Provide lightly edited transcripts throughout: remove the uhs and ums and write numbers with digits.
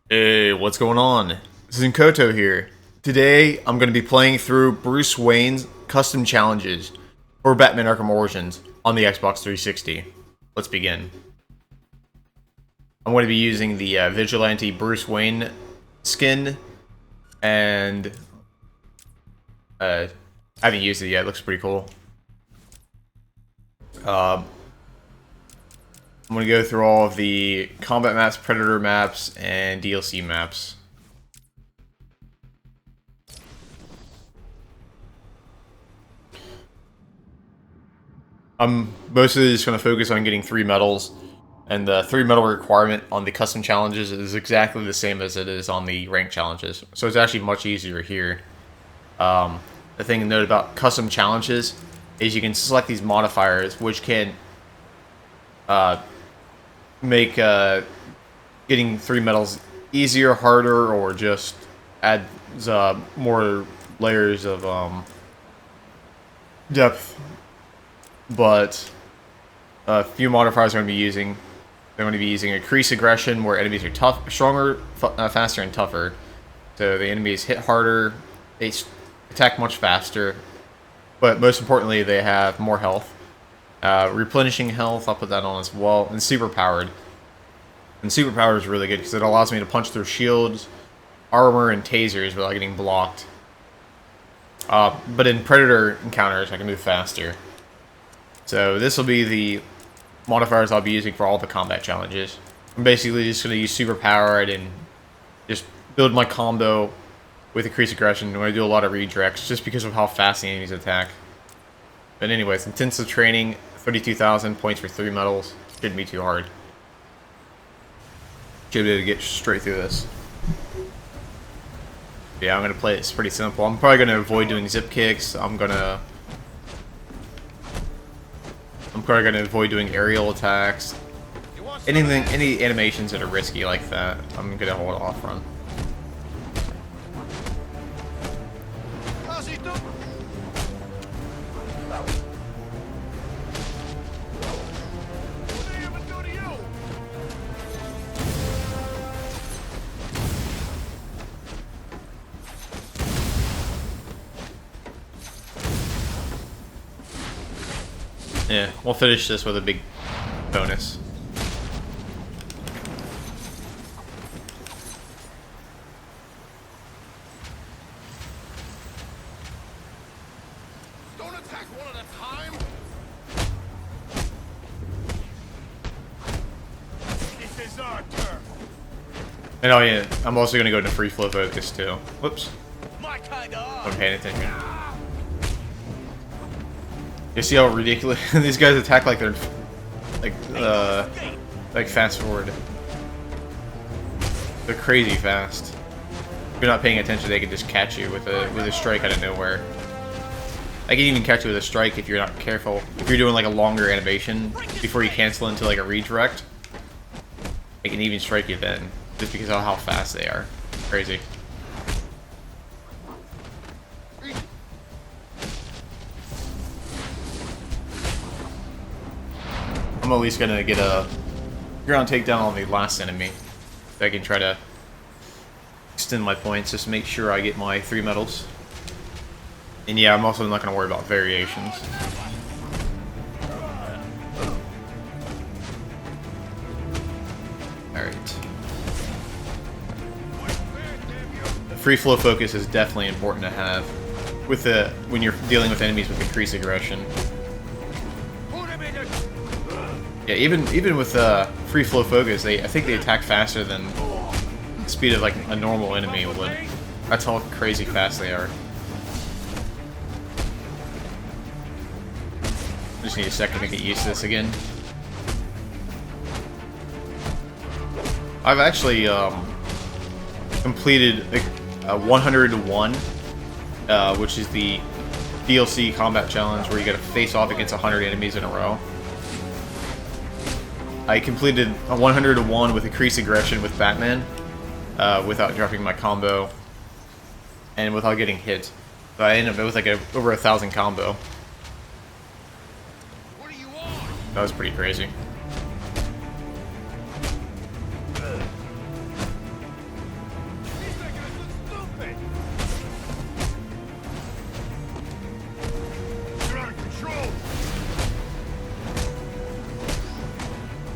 Hey, what's going on? This is Nkoto here. Today, I'm going to be playing through Bruce Wayne's custom challenges for Batman Arkham Origins on the Xbox 360. Let's begin. I'm going to be using the Vigilante Bruce Wayne skin, and I haven't used it yet. It looks pretty cool. I'm going to go through all of the combat maps, Predator maps, and DLC maps. I'm mostly just going to focus on getting 3 medals, and the 3 medal requirement on the custom challenges is exactly the same as it is on the rank challenges, so it's actually much easier here. The thing to note about custom challenges is you can select these modifiers, which can make getting 3 medals easier, harder, or just adds more layers of depth. But a few modifiers I'm going to be using. They're going to be using increased aggression, where enemies are stronger, faster, and tougher. So the enemies hit harder, they attack much faster, but most importantly, they have more health. Replenishing health, I'll put that on as well, and super powered. And super powered is really good because it allows me to punch through shields, armor, and tasers without getting blocked. But in Predator encounters, I can move faster. So this will be the modifiers I'll be using for all the combat challenges. I'm basically just going to use super powered and just build my combo with increased aggression when I do a lot of redirects, just because of how fast the enemies attack. But anyways, intensive training, 32,000 points for 3 medals. Shouldn't be too hard. Should be able to get straight through this. Yeah, I'm going to play it. It's pretty simple. I'm probably going to avoid doing zip kicks. I'm probably going to avoid doing aerial attacks. Any animations that are risky like that, I'm going to hold off from. Yeah, we'll finish this with a big bonus. Don't attack one at a time. This is our turn. And oh yeah, I'm also gonna go into free flow focus too. Whoops. My kind of. I'm paying attention. You see how ridiculous these guys attack, like they're like fast forward. They're crazy fast. If you're not paying attention, they can just catch you with a strike out of nowhere. I can even catch you with a strike if you're not careful. If you're doing like a longer animation before you cancel into like a redirect, they can even strike you then, just because of how fast they are. Crazy. I'm at least gonna get a ground takedown on the last enemy, so I can try to extend my points, just to make sure I get my 3 medals. And yeah, I'm also not gonna worry about variations. Alright. Free flow focus is definitely important to have with when you're dealing with enemies with increased aggression. Yeah, even with free flow focus, I think they attack faster than the speed of like a normal enemy would. That's how crazy fast they are. Just need a second to get used to this again. I've actually completed 101, which is the DLC combat challenge where you gotta face off against 100 enemies in a row. I completed a 101 with increased aggression with Batman, without dropping my combo, and without getting hit. So I ended up with like over 1,000 combo. That was pretty crazy.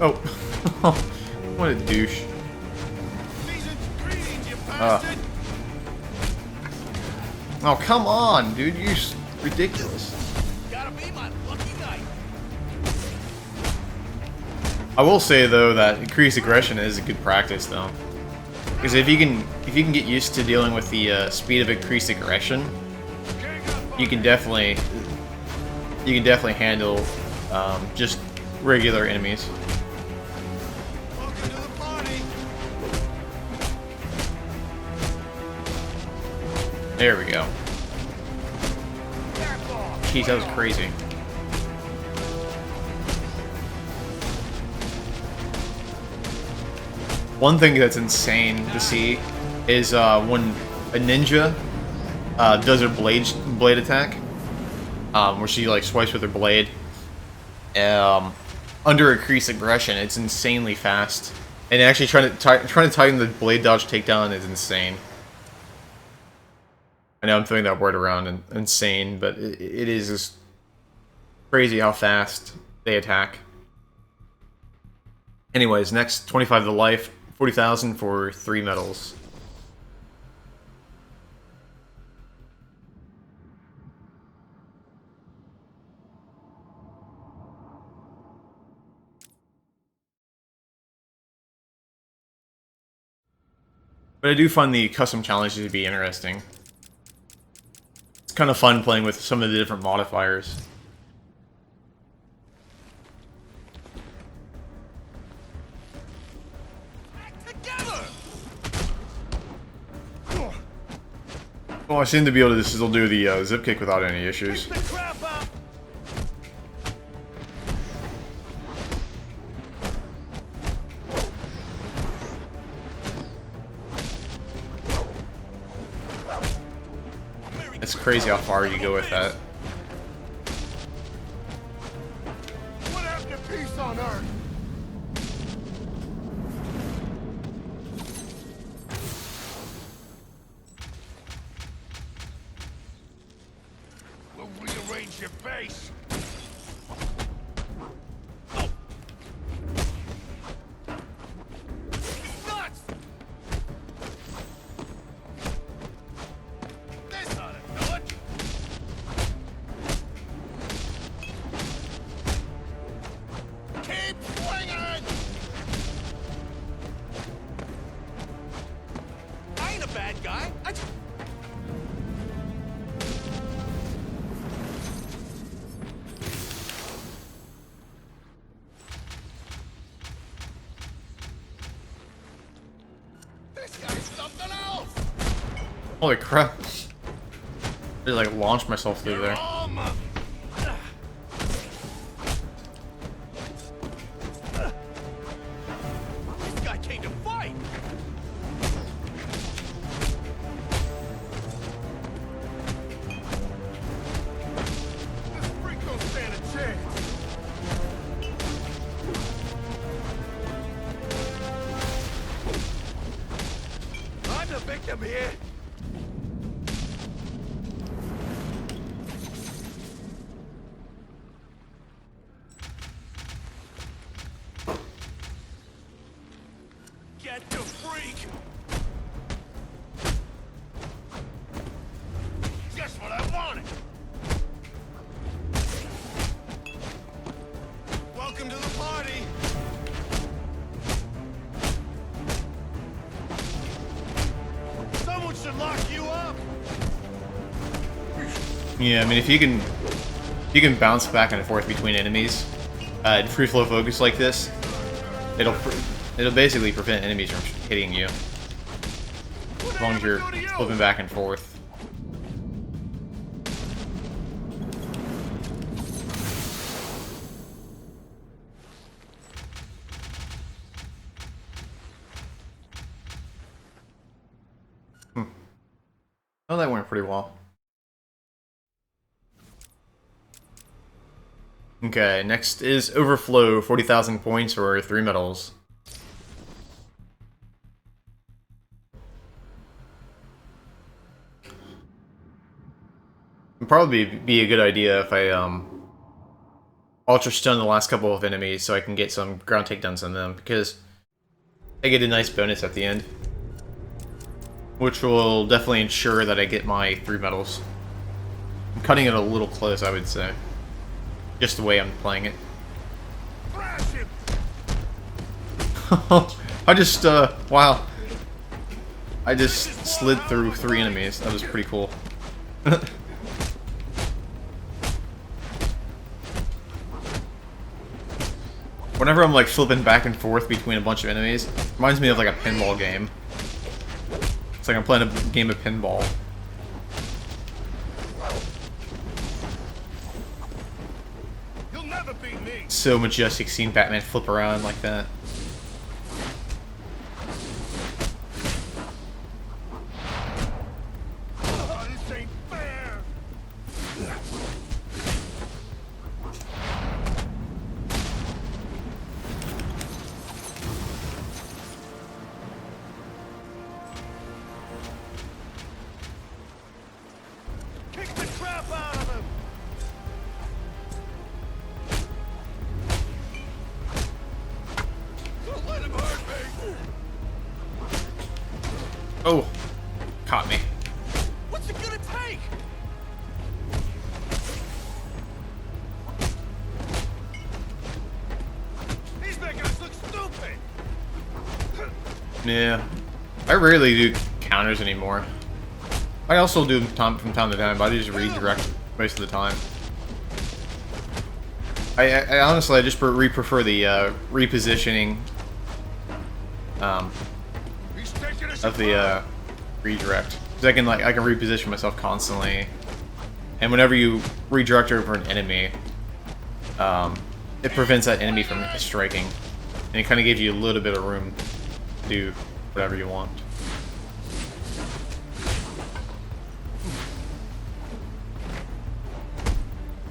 Oh. What a douche. Season's greetings, you Ah. bastard! Oh, come on, dude. You're ridiculous. Gotta be my lucky night. I will say though that increased aggression is a good practice though, because if you can get used to dealing with the speed of increased aggression, you can definitely handle just regular enemies. Welcome to the party. There we go. Back off. Jeez, that was crazy. One thing that's insane to see is when a ninja does her blade attack, where she like swipes with her blade. Under increased aggression, it's insanely fast, and actually trying to time the blade dodge takedown is insane. I know I'm throwing that word around, and insane, but it is just crazy how fast they attack. Anyways, next 25 to life, 40,000 for 3 medals. But I do find the custom challenges to be interesting. It's kind of fun playing with some of the different modifiers. Together. Well, I seem to be able to still do the zip kick without any issues. The crap up. It's crazy how far you go with that. What happened to peace on Earth? We'll rearrange your base. Oh. Nuts! This ought to do it. Keep swinging! I ain't a bad guy. This guy's something else! Holy crap. I just like launched myself through there. This guy came to fight! This freak don't stand a chance! I'm the victim here! Get the freak! Just what I wanted! Welcome to the party! Someone should lock you up! Yeah, I mean if you can bounce back and forth between enemies, free flow focus like this, it'll basically prevent enemies from hitting you as long as you're flipping back and forth. Oh, that went pretty well. Okay, next is Overflow, 40,000 points or 3 medals. It'd probably be a good idea if I ultra stun the last couple of enemies so I can get some ground takedowns on them, because I get a nice bonus at the end, which will definitely ensure that I get my 3 medals. I'm cutting it a little close, I would say, just the way I'm playing it. Thrash him! I just, wow. I just slid through 3 enemies. That was pretty cool. Whenever I'm like flipping back and forth between a bunch of enemies, it reminds me of like a pinball game. It's like I'm playing a game of pinball. You'll never beat me! So majestic seeing Batman flip around like that. Oh, this ain't fair! Kick the crap out of him! Don't let him hurt me! Oh, caught me. What's it gonna take? He's making us look stupid! Yeah, I rarely do counters anymore. I also do them from time to time, but I just redirect most of the time. I honestly, I just prefer the repositioning He's taking us of the redirect, because I can reposition myself constantly, and whenever you redirect over an enemy, it prevents that enemy from striking, and it kind of gives you a little bit of room to do whatever you want.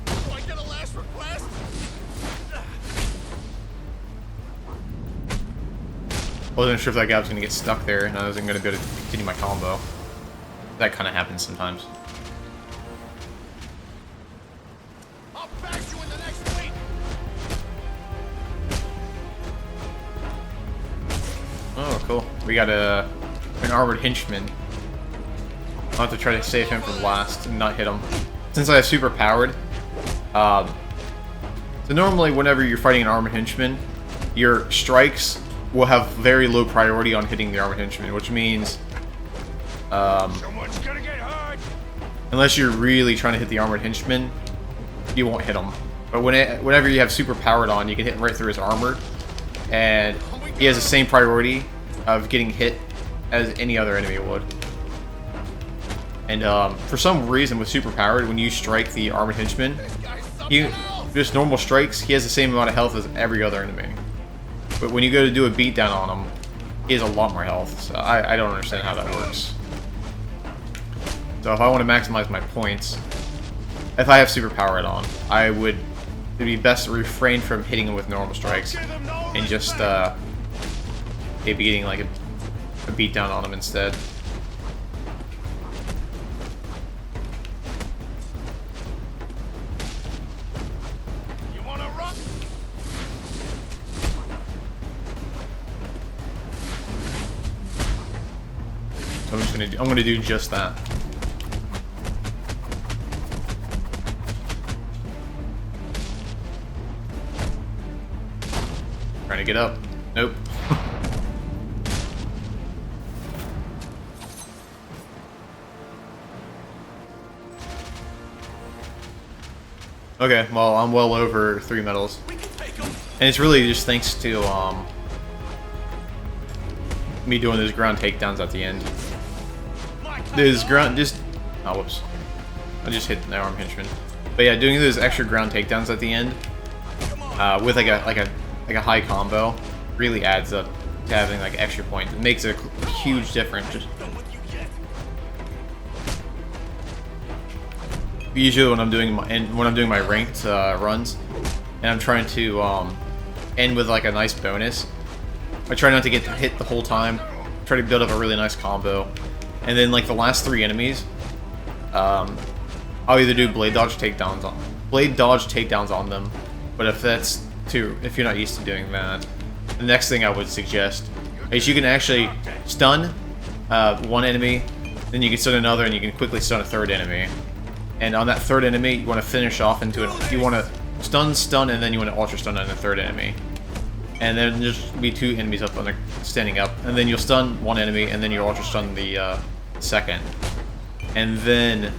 Do I get a last request? I wasn't sure if that guy was going to get stuck there, and I wasn't going to be able to continue my combo. That kind of happens sometimes. I'll bash you in the next week! Oh, cool. We got an armored henchman. I'll have to try to save him from last and not hit him. Since I have super powered, so normally whenever you're fighting an armored henchman, your strikes will have very low priority on hitting the armored henchman, which means Someone's gonna get hurt! unless you're really trying to hit the armored henchman, you won't hit him. But whenever you have super powered on, you can hit right through his armor, and he has the same priority of getting hit as any other enemy would. And for some reason, with super powered, when you strike the armored henchman, just normal strikes, he has the same amount of health as every other enemy. But when you go to do a beatdown on him, he has a lot more health. So I don't understand how that works. So if I want to maximize my points, if I have super powered on, it'd be best to refrain from hitting him with normal strikes and just maybe getting like a beatdown on him instead. You wanna run? So I'm gonna do just that. Trying to get up. Nope. Okay, well, I'm well over 3 medals. We can take him! And it's really just thanks to me doing those ground takedowns at the end. Those ground oh whoops. I just hit the arm henchman. But yeah, doing those extra ground takedowns at the end with like a high combo really adds up to having like extra points. It makes a huge difference. Usually when I'm doing my ranked runs and I'm trying to end with like a nice bonus, I try not to get hit the whole time. Try to build up a really nice combo, and then like the last 3 enemies, I'll either do blade dodge takedowns on them But if you're not used to doing that, the next thing I would suggest is you can actually stun one enemy, then you can stun another, and you can quickly stun a third enemy. And on that third enemy, you want to finish off into it. You want to stun, and then you want to ultra stun on the third enemy. And then just be two enemies up on the standing up, and then you'll stun one enemy, and then you'll ultra stun the second. And then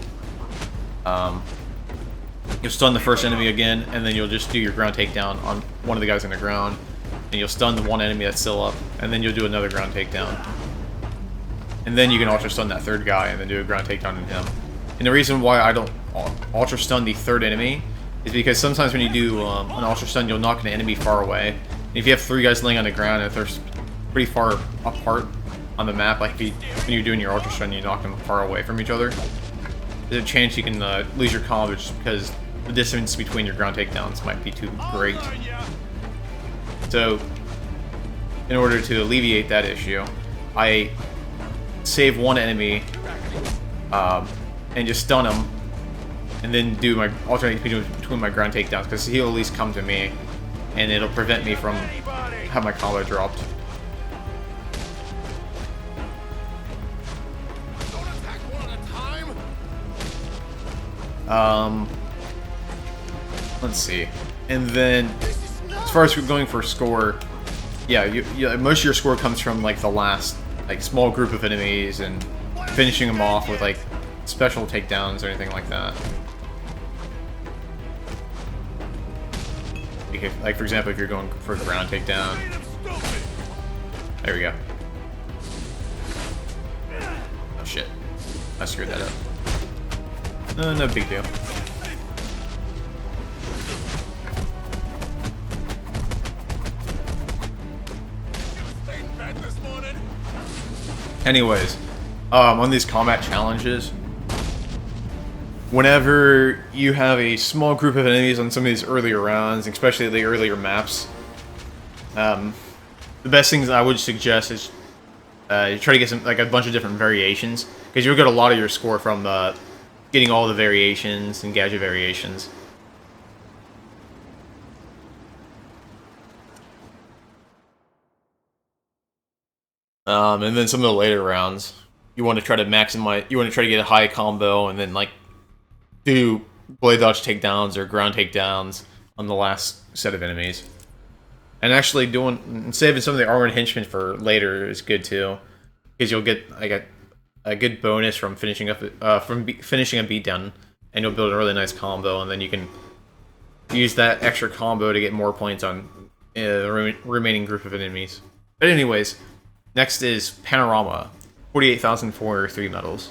you'll stun the first enemy again, and then you'll just do your ground takedown on one of the guys on the ground. And you'll stun the one enemy that's still up, and then you'll do another ground takedown. And then you can ultra stun that third guy, and then do a ground takedown on him. And the reason why I don't ultra stun the third enemy is because sometimes when you do an ultra stun, you'll knock an enemy far away. And if you have three guys laying on the ground, and if they're pretty far apart on the map, like when you're doing your ultra stun, you knock them far away from each other, there's a chance you can lose your combo just because the distance between your ground takedowns might be too great. So, in order to alleviate that issue, I save one enemy and just stun him, and then do my alternate between my ground takedowns, because he'll at least come to me, and it'll prevent me from having my combo dropped. Don't attack one at a time. Let's see. And then, as far as going for score, yeah, most of your score comes from like the last small group of enemies and finishing them off with like special takedowns or anything like that. Like for example, if you're going for a ground takedown. There we go. Oh shit. I screwed that up. No big deal. Anyways, on these combat challenges, whenever you have a small group of enemies on some of these earlier rounds, especially the earlier maps, the best things I would suggest is you try to get some a bunch of different variations, because you'll get a lot of your score from getting all the variations and gadget variations. And then some of the later rounds, you want to try to maximize. You want to try to get a high combo, and then do blade dodge takedowns or ground takedowns on the last set of enemies. And actually saving some of the armored henchmen for later is good too, because you'll get a good bonus from finishing finishing a beatdown, and you'll build a really nice combo, and then you can use that extra combo to get more points on the remaining group of enemies. But anyways. Next is Panorama, 48,000 for 3 medals.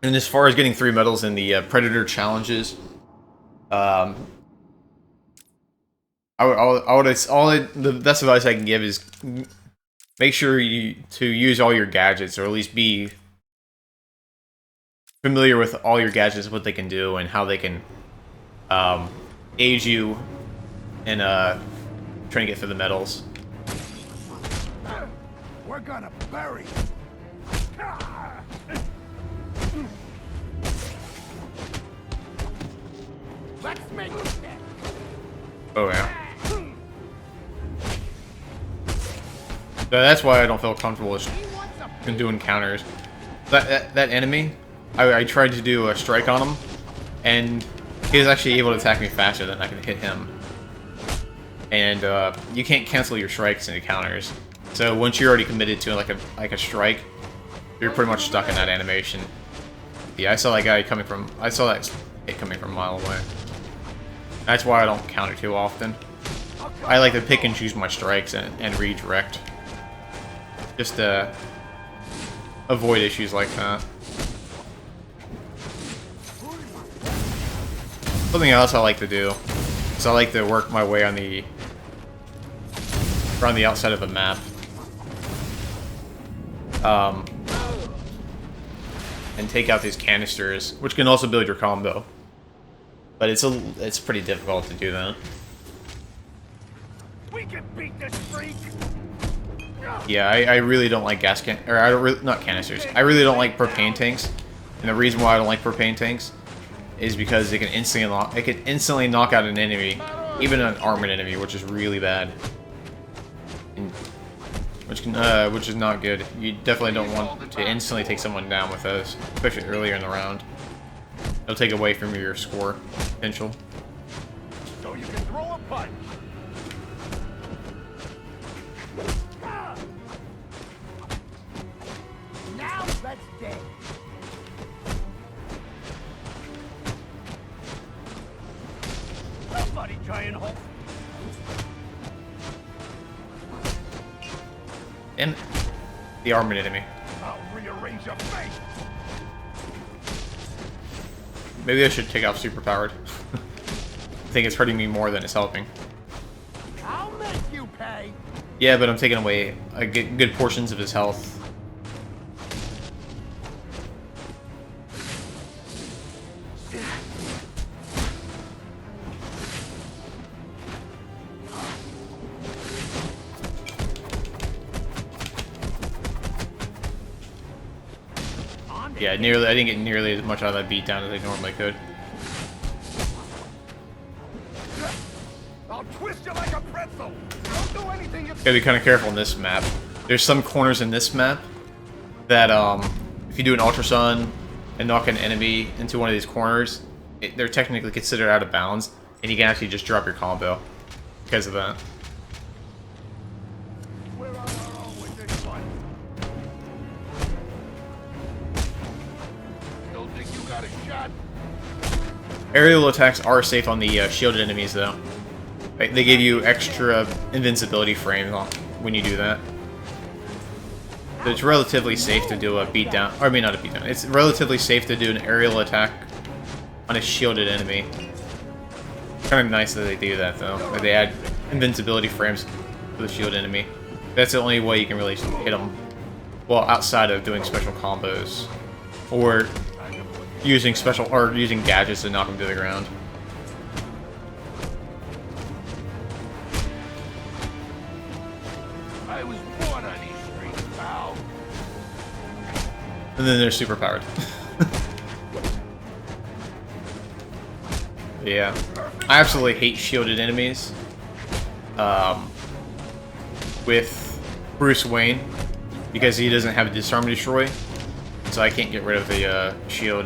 And as far as getting 3 medals in the Predator challenges, the best advice I can give is make sure to use all your gadgets, or at least be familiar with all your gadgets, what they can do, and how they can aid you in trying to get through the medals. We're gonna bury. Let's make it then. Oh yeah. So that's why I don't feel comfortable in doing counters. That enemy, I tried to do a strike on him, and he was actually able to attack me faster than I could hit him. And you can't cancel your strikes into counters. So once you're already committed to like a strike, you're pretty much stuck in that animation. Yeah, I saw that hit coming from a mile away. That's why I don't counter too often. I like to pick and choose my strikes and redirect, just to avoid issues like that. Something else I like to do is I like to work my way on the outside of a map, and take out these canisters, which can also build your combo. But it's pretty difficult to do that. We can beat this freak. Yeah, I really don't like not canisters. I really don't like propane tanks, And the reason why I don't like propane tanks is because it can instantly knock out an enemy, even an armored enemy, which is really bad. And, which is not good. You definitely don't want to instantly take someone down with those, especially earlier in the round. It'll take away from your score potential. So you can throw a punch. Now let's dig. Somebody try and hold. And the armored enemy. I'll rearrange your face. Maybe I should take off superpowered. I think it's hurting me more than it's helping. I'll make you pay. Yeah, but I'm taking away good portions of his health. Yeah, I didn't get nearly as much out of that beatdown as I normally could. I'll twist you like a pretzel. Don't do anything you. Gotta be kind of careful in this map. There's some corners in this map that, if you do an Ultra Sun and knock an enemy into one of these corners, they're technically considered out of bounds, and you can actually just drop your combo because of that. We're on our own with this one. Still think you got a shot? Aerial attacks are safe on the shielded enemies, though. They give you extra invincibility frames when you do that. So it's relatively safe to do a beatdown. Or I mean, not a beatdown. It's relatively safe to do an aerial attack on a shielded enemy. Kind of nice that they do that, though. That they add invincibility frames for the shielded enemy. That's the only way you can really hit them. Well, outside of doing special combos. Or using using gadgets to knock them to the ground. I was born on these streets, pal. And then they're super powered. Yeah. I absolutely hate shielded enemies. With Bruce Wayne. Because he doesn't have a disarm destroy. So I can't get rid of the shield.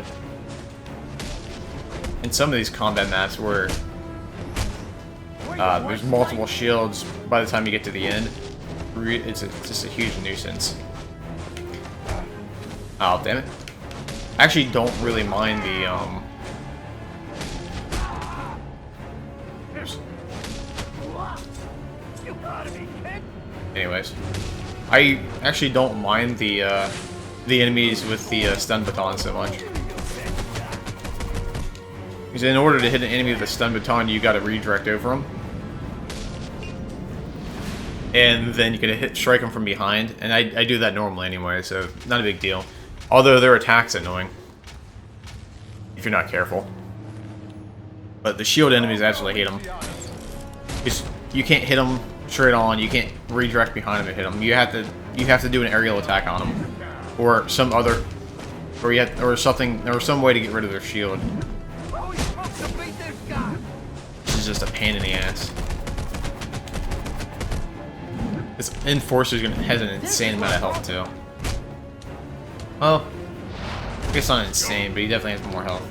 In some of these combat maps where there's multiple shields by the time you get to the end, it's just a huge nuisance. Oh, damn it. I actually don't really mind the, You gotta be kidding. anyways. I actually don't mind the enemies with the stun baton so much. Because in order to hit an enemy with a stun baton, you gotta redirect over them. And then you can strike them from behind, and I do that normally anyway, so not a big deal. Although their attack's annoying. If you're not careful. But the shield enemies absolutely hate them. Because you can't hit them straight on, you can't redirect behind them to hit them. You have to do an aerial attack on them. Or some other... Or some way to get rid of their shield. This is just a pain in the ass. This Enforcer has an insane amount of health, too. Well, I guess not insane, but he definitely has more health.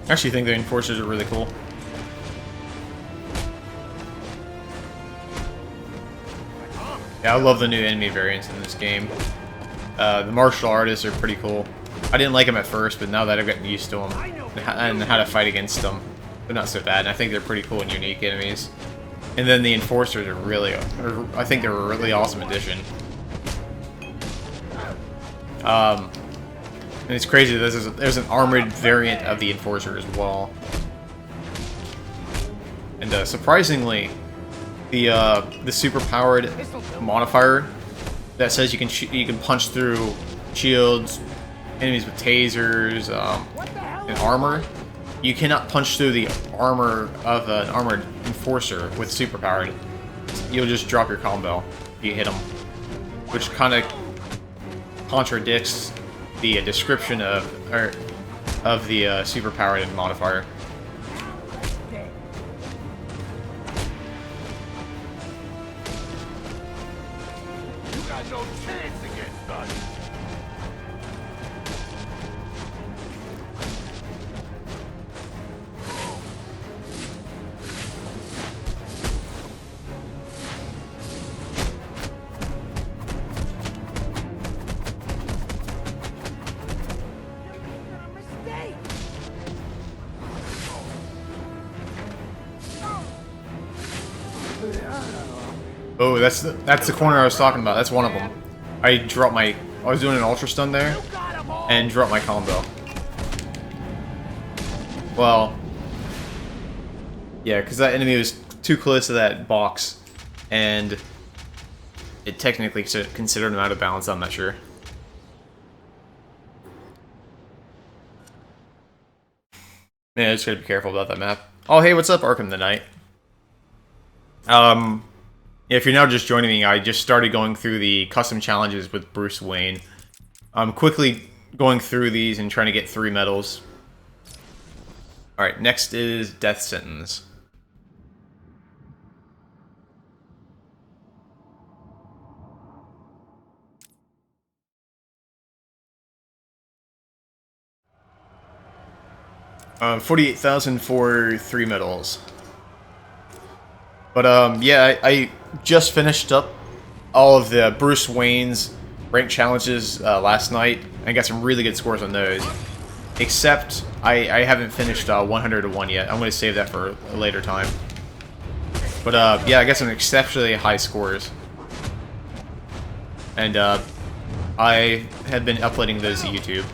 I actually think the Enforcers are really cool. Yeah, I love the new enemy variants in this game. The martial artists are pretty cool. I didn't like them at first, but now that I've gotten used to them and how to fight against them, they're not so bad. And I think they're pretty cool and unique enemies. And then the Enforcers are really, I think they're a really awesome addition. And it's crazy. There's an armored variant of the Enforcer as well. And surprisingly, the super powered modifier that says you can punch through shields, enemies with tasers, and armor you cannot punch through the armor of an armored enforcer with superpowered. You'll just drop your combo if you hit him, which kind of contradicts the description of the superpowered modifier. You got no chance against us. Mistake. Oh, that's the corner I was talking about. That's one of them. I was doing an ultra stun there, You got 'em all. and dropped my combo. Well, yeah, because that enemy was too close to that box, and it technically considered him out of balance. I'm not sure. Yeah, just gotta be careful about that map. Oh, hey, what's up, Arkham the Knight? If you're now just joining me, I just started going through the custom challenges with Bruce Wayne. I'm quickly going through these and trying to get 3 medals. Alright, next is Death Sentence. $48,000 for 3 medals. But, yeah, I just finished up all of the Bruce Wayne's rank challenges last night. I got some really good scores on those. Except, I haven't finished 100-1 yet. I'm going to save that for a later time. But, yeah, I got some exceptionally high scores. And, I have been uploading those to YouTube.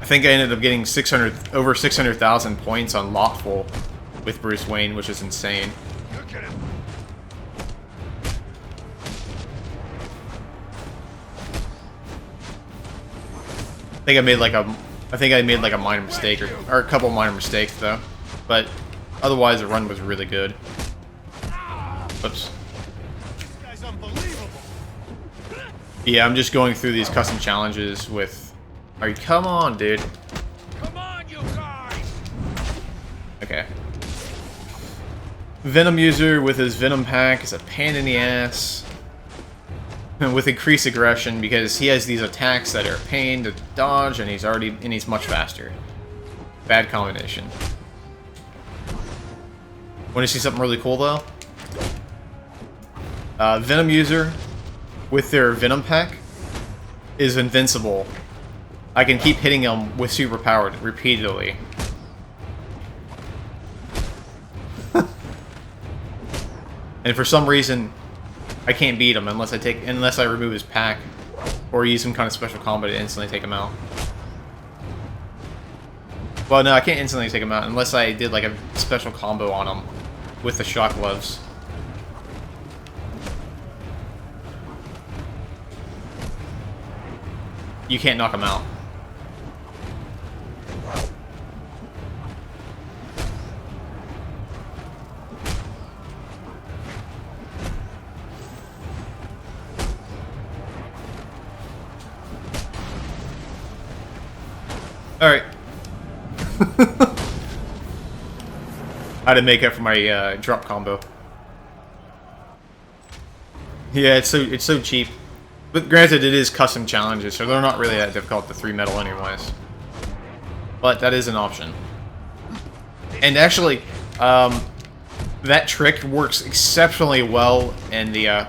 I think I ended up getting over 600,000 points on Lawful with Bruce Wayne, which is insane. Look at him. I think I made like a minor mistake or a couple minor mistakes though, but otherwise the run was really good. Oops. This guy's unbelievable. Yeah, I'm just going through these custom challenges with. Are you? Come on, dude. Come on, you guys. Okay. Venom user with his Venom pack is a pain in the ass. With increased aggression because he has these attacks that are a pain to dodge and he's much faster. Bad combination. Want to see something really cool though? Venom user with their Venom pack is invincible. I can keep hitting them with superpowered repeatedly. And for some reason, I can't beat him unless I remove his pack or use some kind of special combo to instantly take him out. Well, no, I can't instantly take him out unless I did like a special combo on him with the shock gloves. You can't knock him out. Alright. I had to make up for my drop combo. Yeah, it's so cheap. But granted, it is custom challenges, so they're not really that difficult to 3 medal anyways. But that is an option. And actually, that trick works exceptionally well in the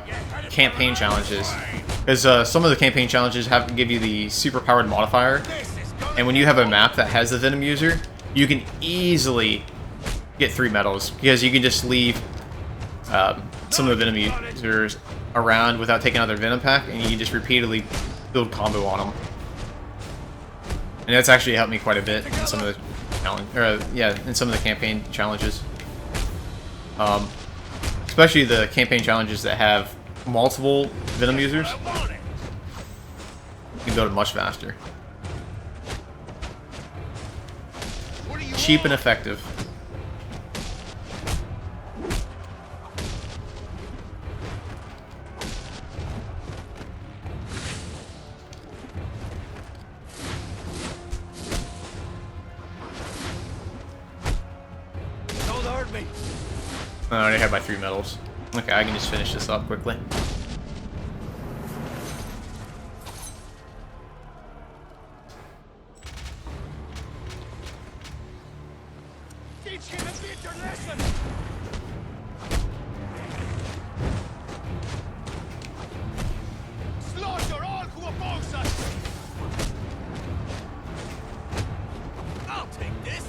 campaign challenges. Because some of the campaign challenges have to give you the super-powered modifier. And when you have a map that has the Venom user, you can easily get 3 medals. Because you can just leave some of the Venom users around without taking out their Venom pack, and you can just repeatedly build combo on them. And that's actually helped me quite a bit in some of the in some of the campaign challenges. Especially the campaign challenges that have multiple Venom users. You can build it much faster. cheap and effective. Don't hurt me. I already have my 3 medals. Okay, I can just finish this up quickly. Teach him a bitter lesson. Slaughter all who oppose us. I'll take this.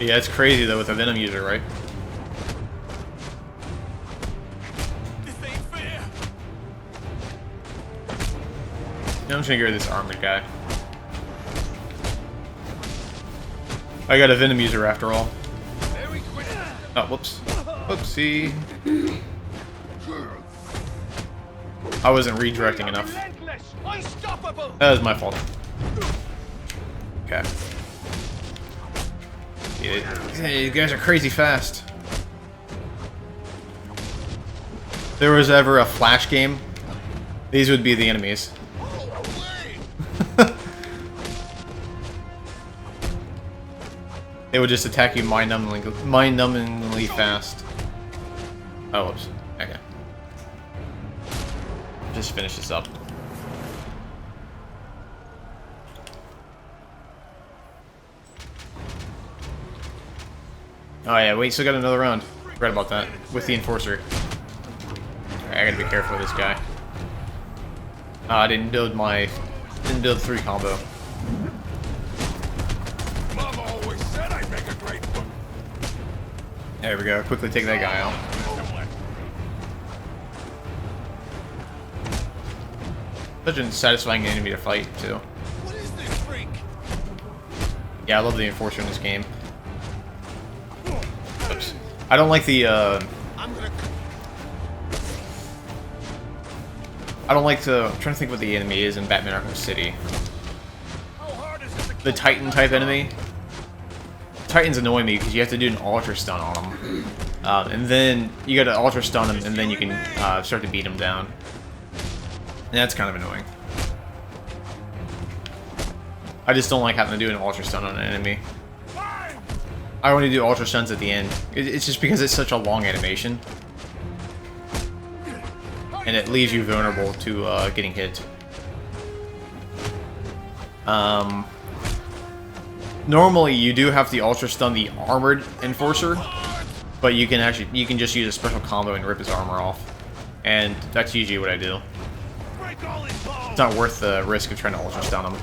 Yeah, it's crazy though with a Venom user, right? This ain't fair. Yeah, I'm just gonna get rid of this armored guy. I got a Venom user after all. Very quick. Oh, whoops. Whoopsie. I wasn't redirecting enough. Relentless, unstoppable. That was my fault. Okay. Yeah, you guys are crazy fast. If there was ever a Flash game, these would be the enemies. They would just attack you mind-numbingly fast. Oh, whoops. Okay. Just finish this up. Oh yeah, wait, still got another round. Forgot about that. With the Enforcer. Alright, I gotta be careful with this guy. I didn't build 3 combo. Mama always said I'd make a great one. There we go, quickly take that guy out. Such a satisfying enemy to fight, too. What is this freak? Yeah, I love the Enforcer in this game. Oops. I don't like the, I'm gonna. I don't like the... I'm trying to think what the enemy is in Batman Arkham City. How hard is it to The Titan type enemy. Titans annoy me because you have to do an Ultra Stun on them. And then you gotta Ultra Stun them and then you can start to beat them down. And that's kind of annoying. I just don't like having to do an Ultra Stun on an enemy. I only do Ultra Stuns at the end. It's just because it's such a long animation. And it leaves you vulnerable to getting hit. Normally you do have to Ultra Stun the armored Enforcer, but you can just use a special combo and rip his armor off. And that's usually what I do. It's not worth the risk of trying to Ultra Stun him.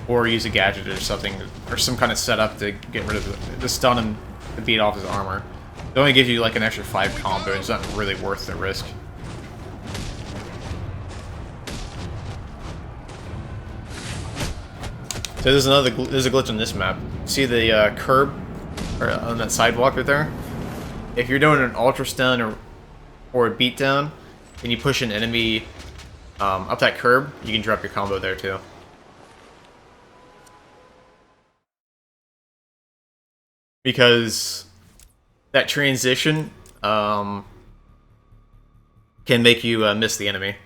Or use a gadget or something, or some kind of setup to get rid of the stun him to beat off his armor. It only gives you like an extra 5 combo, it's not really worth the risk. So there's a glitch on this map. See the curb or on that sidewalk right there? If you're doing an Ultra Stun or a beatdown, and you push an enemy up that curb, you can drop your combo there too. Because that transition can make you miss the enemy.